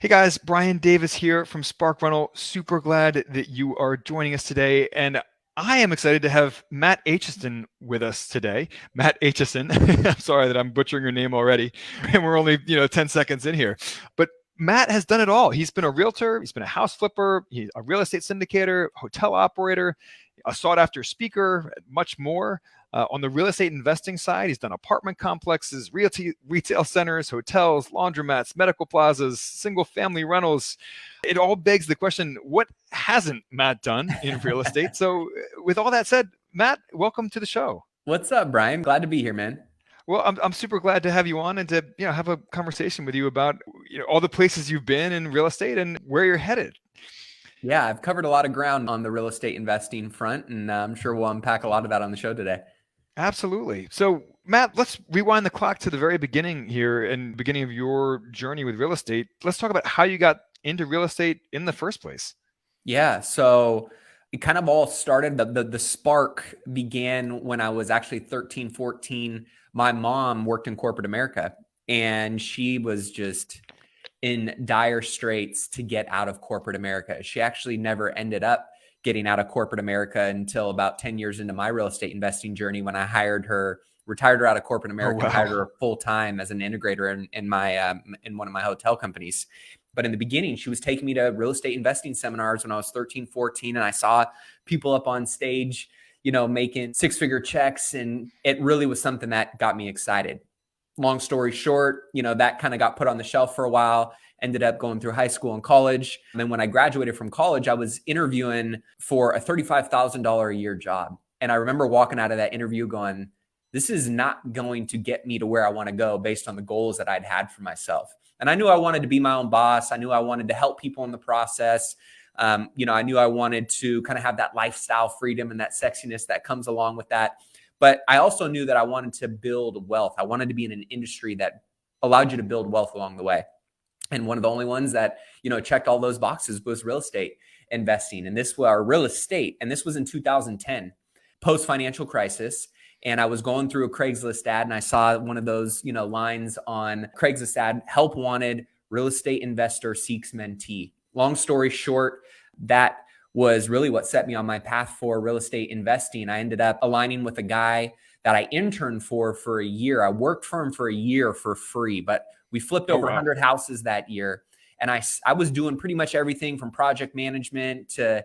Hey guys, Brian Davis here from Spark Rental. Super glad that you are joining us today. And I am excited to have Matt Aitchison with us today. Matt Aitchison. I'm sorry that I'm butchering your name already. And we're only, 10 seconds in here. But Matt has done it all. He's been a realtor, he's been a house flipper, he's a real estate syndicator, hotel operator, a sought after speaker, much more. On the real estate investing side, he's done apartment complexes, retail centers, hotels, laundromats, medical plazas, single family rentals. It all begs the question, what hasn't Matt done in real estate? So with all that said, Matt, welcome to the show. What's up, Brian? Glad to be here, man. Well, I'm super glad to have you on and to have a conversation with you about all the places you've been in real estate and where you're headed. Yeah, I've covered a lot of ground on the real estate investing front, and I'm sure we'll unpack a lot of that on the show today. Absolutely. So, Matt, let's rewind the clock to the very beginning here and beginning of your journey with real estate. Let's talk about how you got into real estate in the first place. Yeah, so it kind of all started, the spark began when I was actually 13, 14. My mom worked in corporate America, and she was just in dire straits to get out of corporate America. She actually never ended up getting out of corporate America until about 10 years into my real estate investing journey, when I retired her out of corporate America, and hired her full time as an integrator in one of my hotel companies. But in the beginning, she was taking me to real estate investing seminars when I was 13, 14, and I saw people up on stage, making six-figure checks, and it really was something that got me excited. Long story short, that kind of got put on the shelf for a while. Ended up going through high school and college. And then when I graduated from college, I was interviewing for a $35,000 a year job. And I remember walking out of that interview going, this is not going to get me to where I want to go based on the goals that I'd had for myself. And I knew I wanted to be my own boss. I knew I wanted to help people in the process. I knew I wanted to kind of have that lifestyle freedom and that sexiness that comes along with that. But I also knew that I wanted to build wealth. I wanted to be in an industry that allowed you to build wealth along the way. And one of the only ones that, checked all those boxes was real estate investing. And this was real estate. And this was in 2010, post financial crisis. And I was going through a Craigslist ad, and I saw one of those, lines on Craigslist ad: help wanted, real estate investor seeks mentee. Long story short, that was really what set me on my path for real estate investing. I ended up aligning with a guy that I interned for a year. I worked for him for a year for free, but we flipped over 100 houses that year. And I was doing pretty much everything from project management to,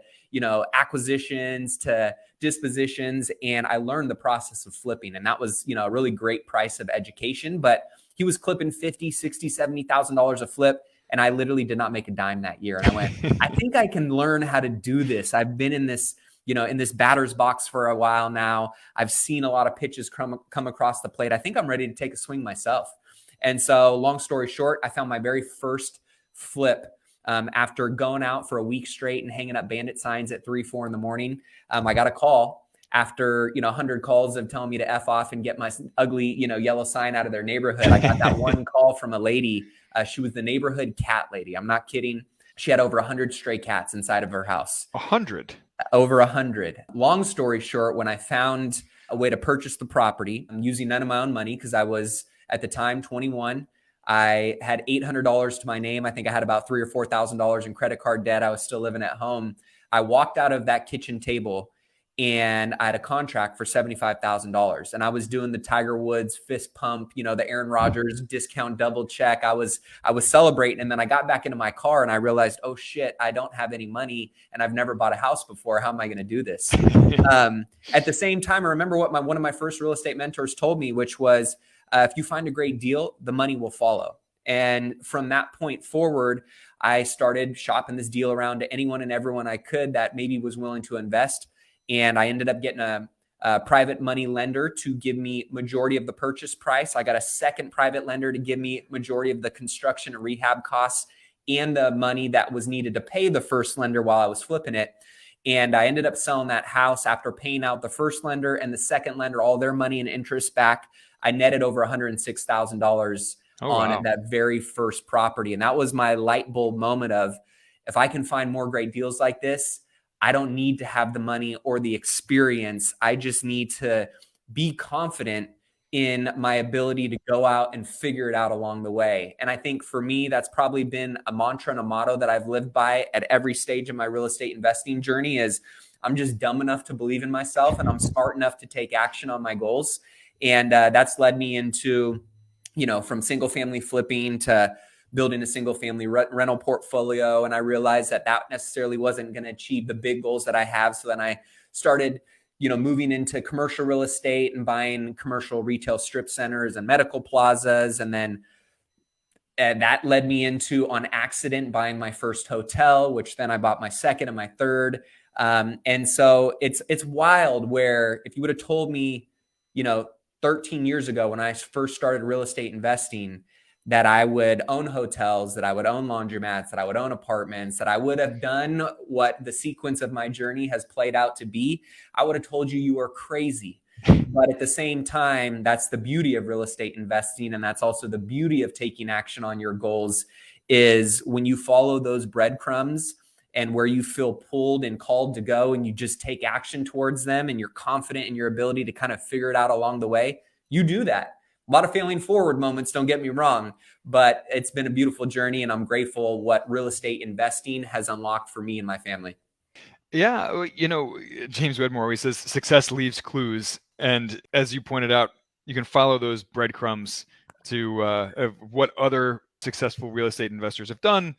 acquisitions to dispositions. And I learned the process of flipping. And that was, a really great price of education. But he was clipping $50,000, $60,000, $70,000 a flip. And I literally did not make a dime that year. And I went, I think I can learn how to do this. I've been in this, in this batter's box for a while now. I've seen a lot of pitches come across the plate. I think I'm ready to take a swing myself. And so long story short, I found my very first flip after going out for a week straight and hanging up bandit signs at 3, 4 in the morning. I got a call after, 100 calls of telling me to F off and get my ugly, yellow sign out of their neighborhood. I got that one call from a lady. She was the neighborhood cat lady. I'm not kidding. She had over 100 stray cats inside of her house. 100? Over 100. Long story short, when I found a way to purchase the property, I'm using none of my own money because I was at the time 21. I had $800 to my name. I think I had about $3,000 or $4,000 in credit card debt. I was still living at home. I walked out of that kitchen table and I had a contract for $75,000. And I was doing the Tiger Woods fist pump, the Aaron Rodgers discount double check. I was celebrating. And then I got back into my car and I realized, oh shit, I don't have any money and I've never bought a house before. How am I going to do this? At the same time, I remember what one of my first real estate mentors told me, which was, if you find a great deal, the money will follow. And from that point forward, I started shopping this deal around to anyone and everyone I could that maybe was willing to invest. And I ended up getting a private money lender to give me majority of the purchase price. I got a second private lender to give me majority of the construction and rehab costs and the money that was needed to pay the first lender while I was flipping it. And I ended up selling that house after paying out the first lender and the second lender all their money and interest back. I netted over $106,000 on that very first property. And that was my light bulb moment of, if I can find more great deals like this, I don't need to have the money or the experience. I just need to be confident in my ability to go out and figure it out along the way. And I think for me, that's probably been a mantra and a motto that I've lived by at every stage of my real estate investing journey is I'm just dumb enough to believe in myself and I'm smart enough to take action on my goals. And that's led me into, from single family flipping to building a single family rental portfolio. And I realized that necessarily wasn't going to achieve the big goals that I have. So then I started moving into commercial real estate and buying commercial retail strip centers and medical plazas. And then that led me into, on accident, buying my first hotel, which then I bought my second and my third. And so it's wild where if you would have told me, 13 years ago when I first started real estate investing, that I would own hotels, that I would own laundromats, that I would own apartments, that I would have done what the sequence of my journey has played out to be, I would have told you are crazy. But at the same time, that's the beauty of real estate investing. And that's also the beauty of taking action on your goals is when you follow those breadcrumbs and where you feel pulled and called to go and you just take action towards them and you're confident in your ability to kind of figure it out along the way, you do that. A lot of failing forward moments, don't get me wrong, but it's been a beautiful journey and I'm grateful what real estate investing has unlocked for me and my family. Yeah, James Wedmore always says success leaves clues. And as you pointed out, you can follow those breadcrumbs to what other successful real estate investors have done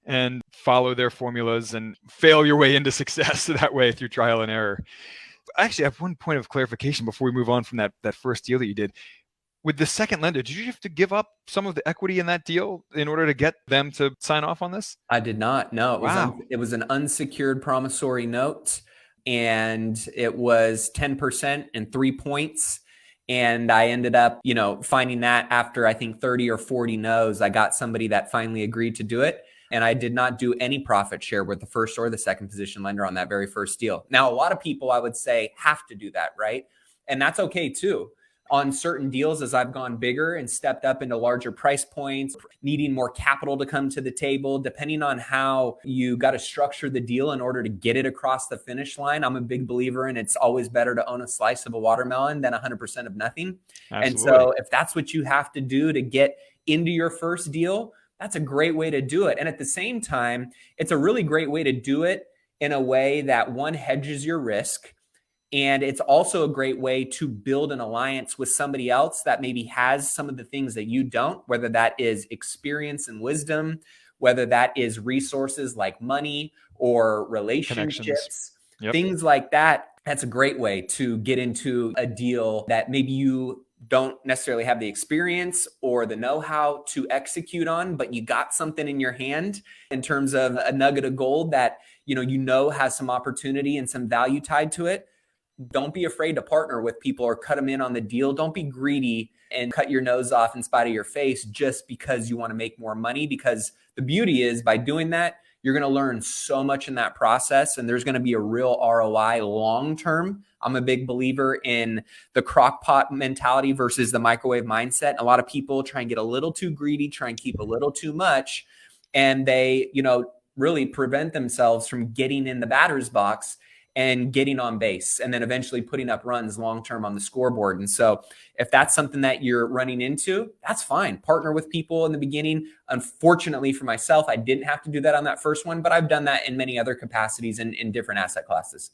and follow their formulas and fail your way into success that way through trial and error. Actually, I have one point of clarification before we move on from that first deal that you did. With the second lender, did you have to give up some of the equity in that deal in order to get them to sign off on this? I did not. No, Wow. It was an unsecured promissory note and it was 10% and 3 points. And I ended up, finding that after I think 30 or 40 no's, I got somebody that finally agreed to do it. And I did not do any profit share with the first or the second position lender on that very first deal. Now, a lot of people I would say have to do that, right? And that's okay too. On certain deals, as I've gone bigger and stepped up into larger price points, needing more capital to come to the table, depending on how you got to structure the deal in order to get it across the finish line. I'm a big believer in it's always better to own a slice of a watermelon than 100% of nothing. Absolutely. And so if that's what you have to do to get into your first deal, that's a great way to do it. And at the same time, it's a really great way to do it in a way that one hedges your risk. And it's also a great way to build an alliance with somebody else that maybe has some of the things that you don't, whether that is experience and wisdom, whether that is resources like money or relationships, Yep. Things like that. That's a great way to get into a deal that maybe you don't necessarily have the experience or the know-how to execute on, but you got something in your hand in terms of a nugget of gold that, has some opportunity and some value tied to it. Don't be afraid to partner with people or cut them in on the deal. Don't be greedy and cut your nose off in spite of your face just because you want to make more money. Because the beauty is by doing that, you're going to learn so much in that process and there's going to be a real ROI long-term. I'm a big believer in the crock pot mentality versus the microwave mindset. A lot of people try and get a little too greedy, try and keep a little too much. And they, really prevent themselves from getting in the batter's box and getting on base and then eventually putting up runs long-term on the scoreboard. And so if that's something that you're running into, that's fine. Partner with people in the beginning. Unfortunately for myself, I didn't have to do that on that first one, but I've done that in many other capacities in different asset classes.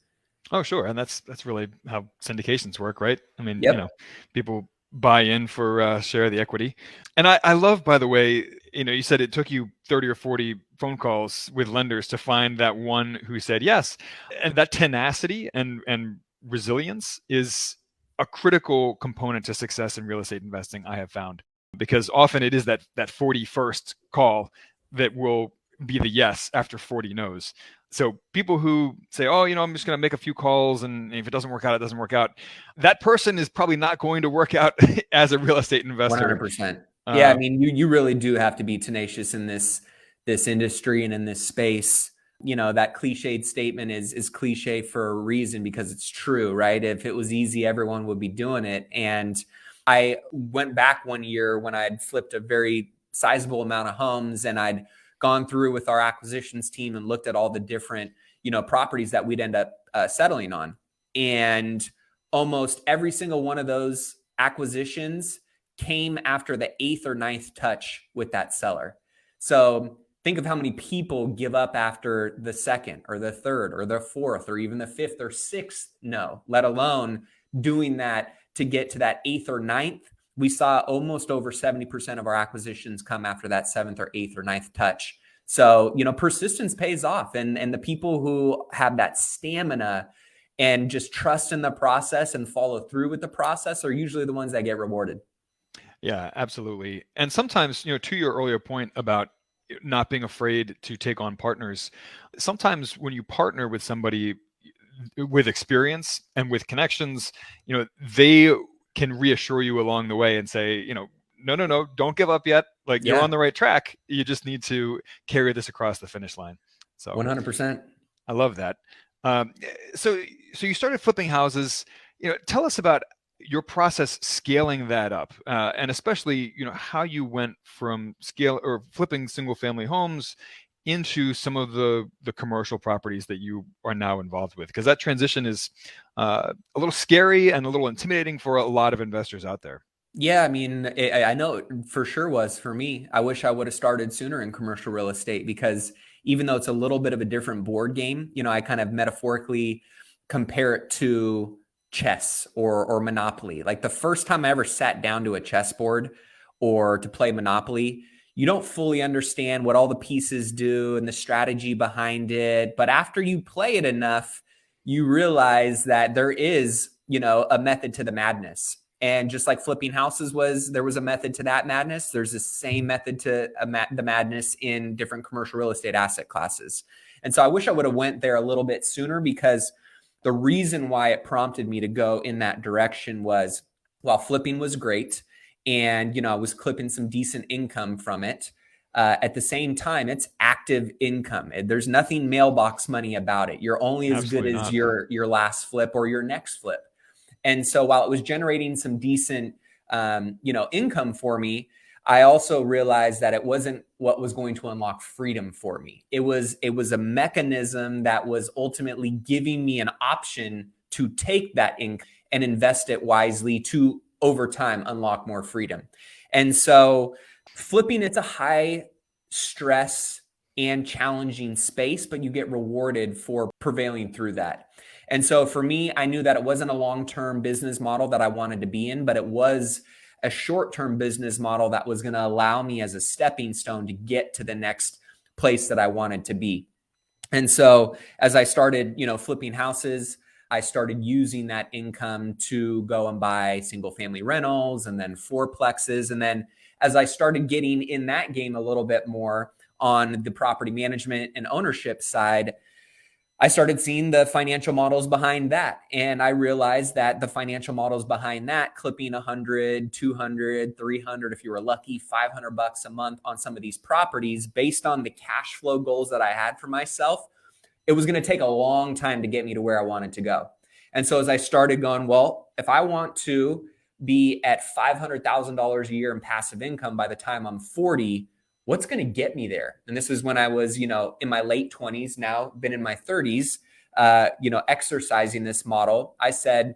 Oh, sure. And that's really how syndications work, right? I mean, Yep. People buy in for share of the equity. And I love, by the way, you said it took you 30 or 40 phone calls with lenders to find that one who said yes. And that tenacity and resilience is a critical component to success in real estate investing, I have found, because often it is that 41st call that will be the yes after 40 no's. So people who say, oh, I'm just going to make a few calls and if it doesn't work out, it doesn't work out. That person is probably not going to work out as a real estate investor. 100%. Yeah. I mean, you really do have to be tenacious in this industry and in this space. That cliched statement is cliche for a reason because it's true, right? If it was easy, everyone would be doing it. And I went back one year when I'd flipped a very sizable amount of homes and I'd gone through with our acquisitions team and looked at all the different, properties that we'd end up settling on. And almost every single one of those acquisitions came after the 8th or ninth touch with that seller. So think of how many people give up after the second or the third or the fourth or even the fifth or sixth no, let alone doing that to get to that 8th or ninth. We saw almost over 70% of our acquisitions come after that 7th or 8th or ninth touch. So, persistence pays off. And the people who have that stamina and just trust in the process and follow through with the process are usually the ones that get rewarded. Yeah, absolutely. And sometimes, to your earlier point about not being afraid to take on partners, sometimes when you partner with somebody with experience and with connections, they can reassure you along the way and say, no, don't give up yet. Like, you're on Yeah, the right track. You just need to carry this across the finish line. So 100%. I love that. Um, so you started flipping houses. Tell us about your process scaling that up, and especially how you went from scale or flipping single family homes into some of the commercial properties that you are now involved with, because that transition is a little scary and a little intimidating for a lot of investors out there. Yeah, I mean, I know it for sure was for me. I wish I would have started sooner in commercial real estate because even though it's a little bit of a different board game, I kind of metaphorically compare it to chess or Monopoly. Like the first time I ever sat down to a chessboard or to play Monopoly, you don't fully understand what all the pieces do and the strategy behind it. But after you play it enough, you realize that there is, a method to the madness. And just like flipping houses there was a method to that madness. There's the same method to the madness in different commercial real estate asset classes. And so I wish I would have went there a little bit sooner, because the reason why it prompted me to go in that direction was, while flipping was great and, I was clipping some decent income from it, at the same time, it's active income. There's nothing mailbox money about it. You're only as good Absolutely as not. your last flip or your next flip. And so while it was generating some decent, income for me, I also realized that it wasn't what was going to unlock freedom for me. It was a mechanism that was ultimately giving me an option to take that income and invest it wisely to, over time, unlock more freedom. And so flipping, it's a high stress and challenging space, but you get rewarded for prevailing through that. And so for me, I knew that it wasn't a long-term business model that I wanted to be in, but it was a short-term business model that was going to allow me as a stepping stone to get to the next place that I wanted to be. And so as I started, flipping houses, I started using that income to go and buy single family rentals and then fourplexes. And then as I started getting in that game a little bit more on the property management and ownership side, I started seeing the financial models behind that. And I realized that the financial models behind that, clipping 100, 200, 300, if you were lucky, $500 a month on some of these properties, based on the cash flow goals that I had for myself, it was going to take a long time to get me to where I wanted to go. And so as I started going, well, if I want to be at $500,000 a year in passive income by the time I'm 40, what's going to get me there? And this was when I was, in my late 20s, now been in my 30s, exercising this model. I said,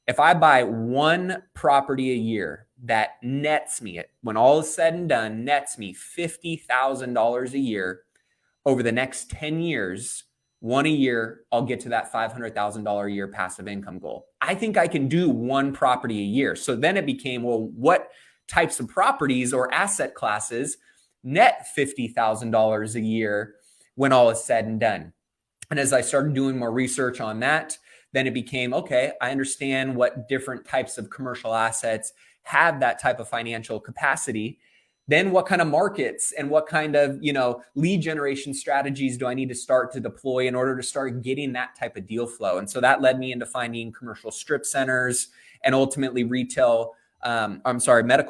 if I buy one property a year that nets me, when all is said and done, nets me $50,000 a year over the next 10 years, one a year, I'll get to that $500,000 a year passive income goal. I think I can do one property a year. So then it became, well, what types of properties or asset classes net $50,000 a year when all is said and done? And as I started doing more research on that, then it became, okay, I understand what different types of commercial assets have that type of financial capacity. Then what kind of markets and what kind of, lead generation strategies do I need to start to deploy in order to start getting that type of deal flow? And so that led me into finding commercial strip centers and ultimately medical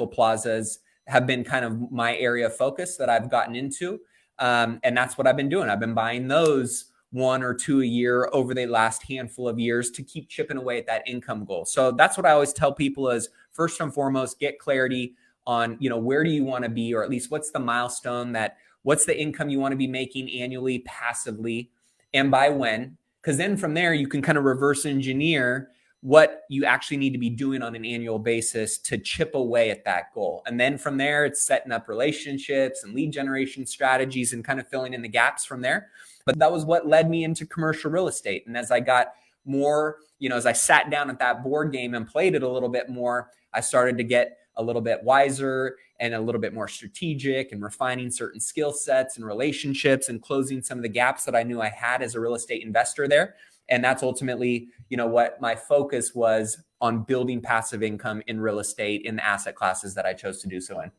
plazas have been kind of my area of focus that I've gotten into. And that's what I've been doing. I've been buying those one or two a year over the last handful of years to keep chipping away at that income goal. So that's what I always tell people is, first and foremost, get clarity on, where do you want to be, or at least what's the milestone, what's the income you want to be making annually passively, and by when? Because then from there, you can kind of reverse engineer what you actually need to be doing on an annual basis to chip away at that goal. And then from there, it's setting up relationships and lead generation strategies and kind of filling in the gaps from there. But that was what led me into commercial real estate. And as I got more, as I sat down at that board game and played it a little bit more, I started to get a little bit wiser and a little bit more strategic and refining certain skill sets and relationships and closing some of the gaps that I knew I had as a real estate investor there. And that's ultimately, what my focus was on building passive income in real estate in the asset classes that I chose to do so in.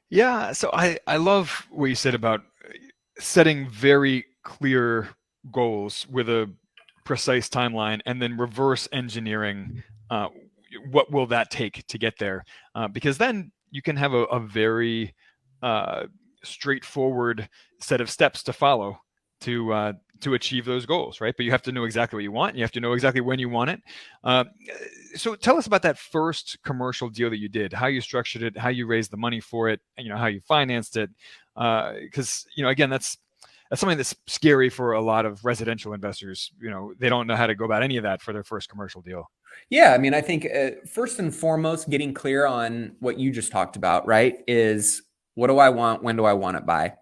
Yeah. So I love what you said about setting very clear goals with a precise timeline and then reverse engineering what will that take to get there, because then you can have a very straightforward set of steps to follow to achieve those goals, right? But you have to know exactly what you want. And you have to know exactly when you want it. So tell us about that first commercial deal that you did, how you structured it, how you raised the money for it, and how you financed it. Because again, that's something that's scary for a lot of residential investors. They don't know how to go about any of that for their first commercial deal. Yeah, I mean, I think first and foremost, getting clear on what you just talked about, right, is what do I want? When do I want it by?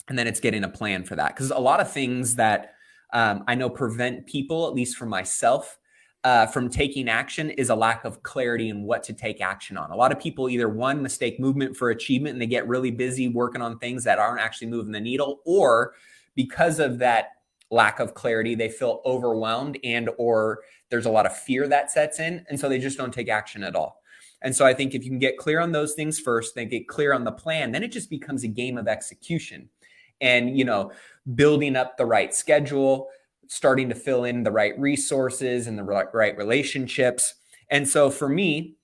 And then it's getting a plan for that. Because a lot of things that I know prevent people, at least for myself, from taking action is a lack of clarity in what to take action on. A lot of people either mistake movement for achievement and they get really busy working on things that aren't actually moving the needle, or because of that lack of clarity, they feel overwhelmed or there's a lot of fear that sets in. And so they just don't take action at all. And so I think if you can get clear on those things first, then get clear on the plan, then it just becomes a game of execution and, building up the right schedule, starting to fill in the right resources and the right relationships. And so for me,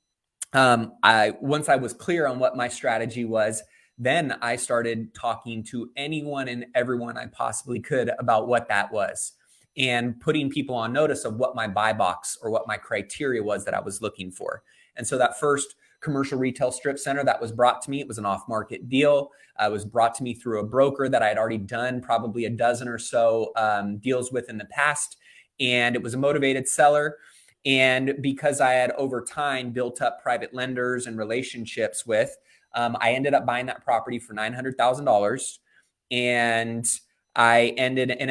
once I was clear on what my strategy was, then I started talking to anyone and everyone I possibly could about what that was and putting people on notice of what my buy box or what my criteria was that I was looking for. And so that first commercial retail strip center that was brought to me, it was an off-market deal. It was brought to me through a broker that I had already done probably a dozen or so deals with in the past. And it was a motivated seller. And because I had over time built up private lenders and relationships with, I ended up buying that property for $900,000. And I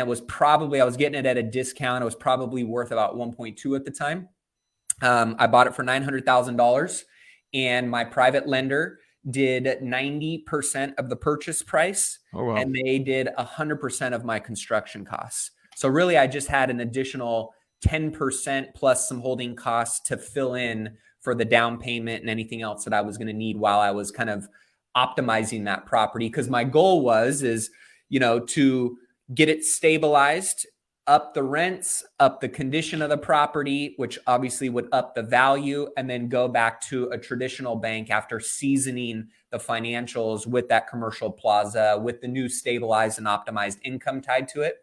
was getting it at a discount. It was probably worth about 1.2 at the time. I bought it for $900,000 and my private lender did 90% of the purchase price. Oh, wow. And they did 100% of my construction costs. So really I just had an additional 10% plus some holding costs to fill in for the down payment and anything else that I was going to need while I was kind of optimizing that property. Because my goal is to get it stabilized, up the rents, up the condition of the property, which obviously would up the value, and then go back to a traditional bank after seasoning the financials with that commercial plaza, with the new stabilized and optimized income tied to it,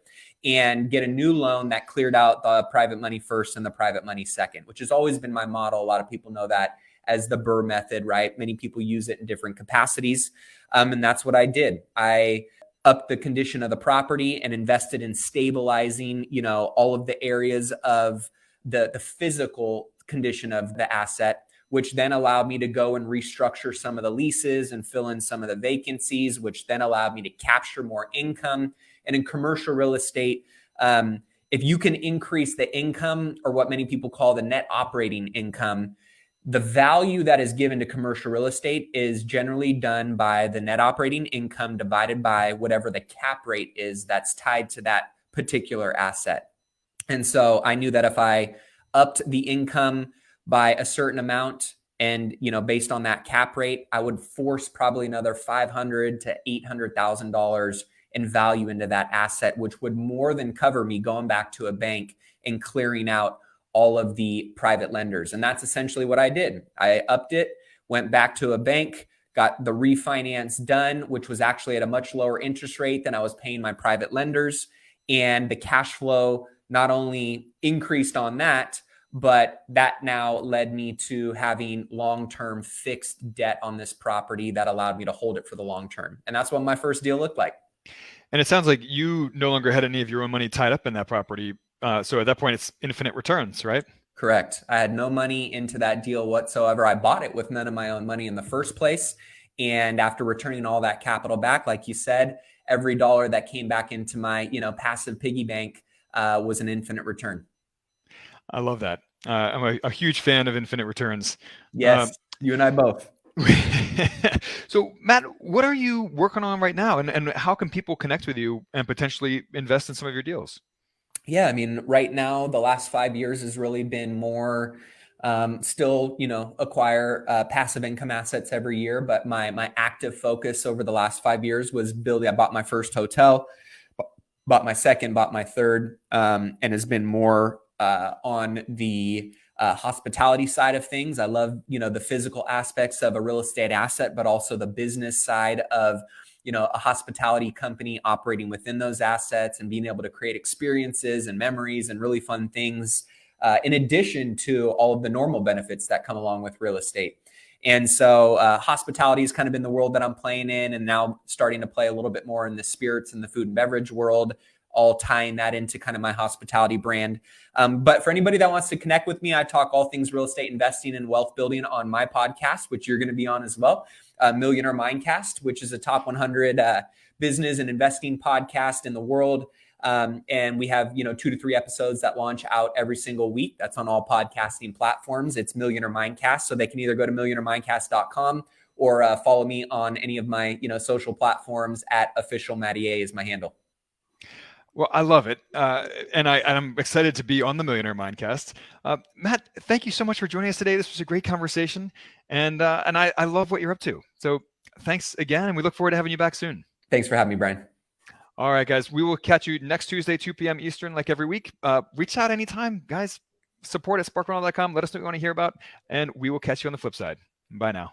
and get a new loan that cleared out the private money first and the private money second, which has always been my model. A lot of people know that as the Burr method, right? Many people use it in different capacities. And that's what I did. I upped the condition of the property and invested in stabilizing, all of the areas of the physical condition of the asset, which then allowed me to go and restructure some of the leases and fill in some of the vacancies, which then allowed me to capture more income. And in commercial real estate, if you can increase the income, or what many people call the net operating income, the value that is given to commercial real estate is generally done by the net operating income divided by whatever the cap rate is that's tied to that particular asset. And so I knew that if I upped the income by a certain amount and, based on that cap rate, I would force probably another $500,000 to $800,000 in value into that asset, which would more than cover me going back to a bank and clearing out all of the private lenders. And that's essentially what I did. I upped it, went back to a bank, got the refinance done, which was actually at a much lower interest rate than I was paying my private lenders. And the cash flow not only increased on that, but that now led me to having long-term fixed debt on this property that allowed me to hold it for the long term. And that's what my first deal looked like. And it sounds like you no longer had any of your own money tied up in that property. So at that point, it's infinite returns, right? Correct. I had no money into that deal whatsoever. I bought it with none of my own money in the first place. And after returning all that capital back, like you said, every dollar that came back into my, passive piggy bank was an infinite return. I love that. I'm a huge fan of infinite returns. Yes, you and I both. So, Matt, what are you working on right now, and how can people connect with you and potentially invest in some of your deals? Yeah, I mean, right now, the last 5 years has really been more still, acquire passive income assets every year. But my active focus over the last 5 years was building. I bought my first hotel, bought my second, bought my third, and has been more on the hospitality side of things. I love, the physical aspects of a real estate asset, but also the business side of a hospitality company operating within those assets and being able to create experiences and memories and really fun things, in addition to all of the normal benefits that come along with real estate. And so hospitality has kind of been the world that I'm playing in, and now starting to play a little bit more in the spirits and the food and beverage world, all tying that into kind of my hospitality brand. But for anybody that wants to connect with me, I talk all things real estate investing and wealth building on my podcast, which you're going to be on as well. Millionaire Mindcast, which is a top 100 business and investing podcast in the world. And we have, 2 to 3 episodes that launch out every single week. That's on all podcasting platforms. It's Millionaire Mindcast. So they can either go to millionairemindcast.com or follow me on any of my, social platforms at official Matty A is my handle. Well, I love it, and I'm excited to be on the Millionaire Mindcast. Matt, thank you so much for joining us today. This was a great conversation, and I love what you're up to. So thanks again, and we look forward to having you back soon. Thanks for having me, Brian. All right, guys, we will catch you next Tuesday, 2 p.m. Eastern, like every week. Reach out anytime, guys. Support at sparkrental.com. Let us know what you want to hear about, and we will catch you on the flip side. Bye now.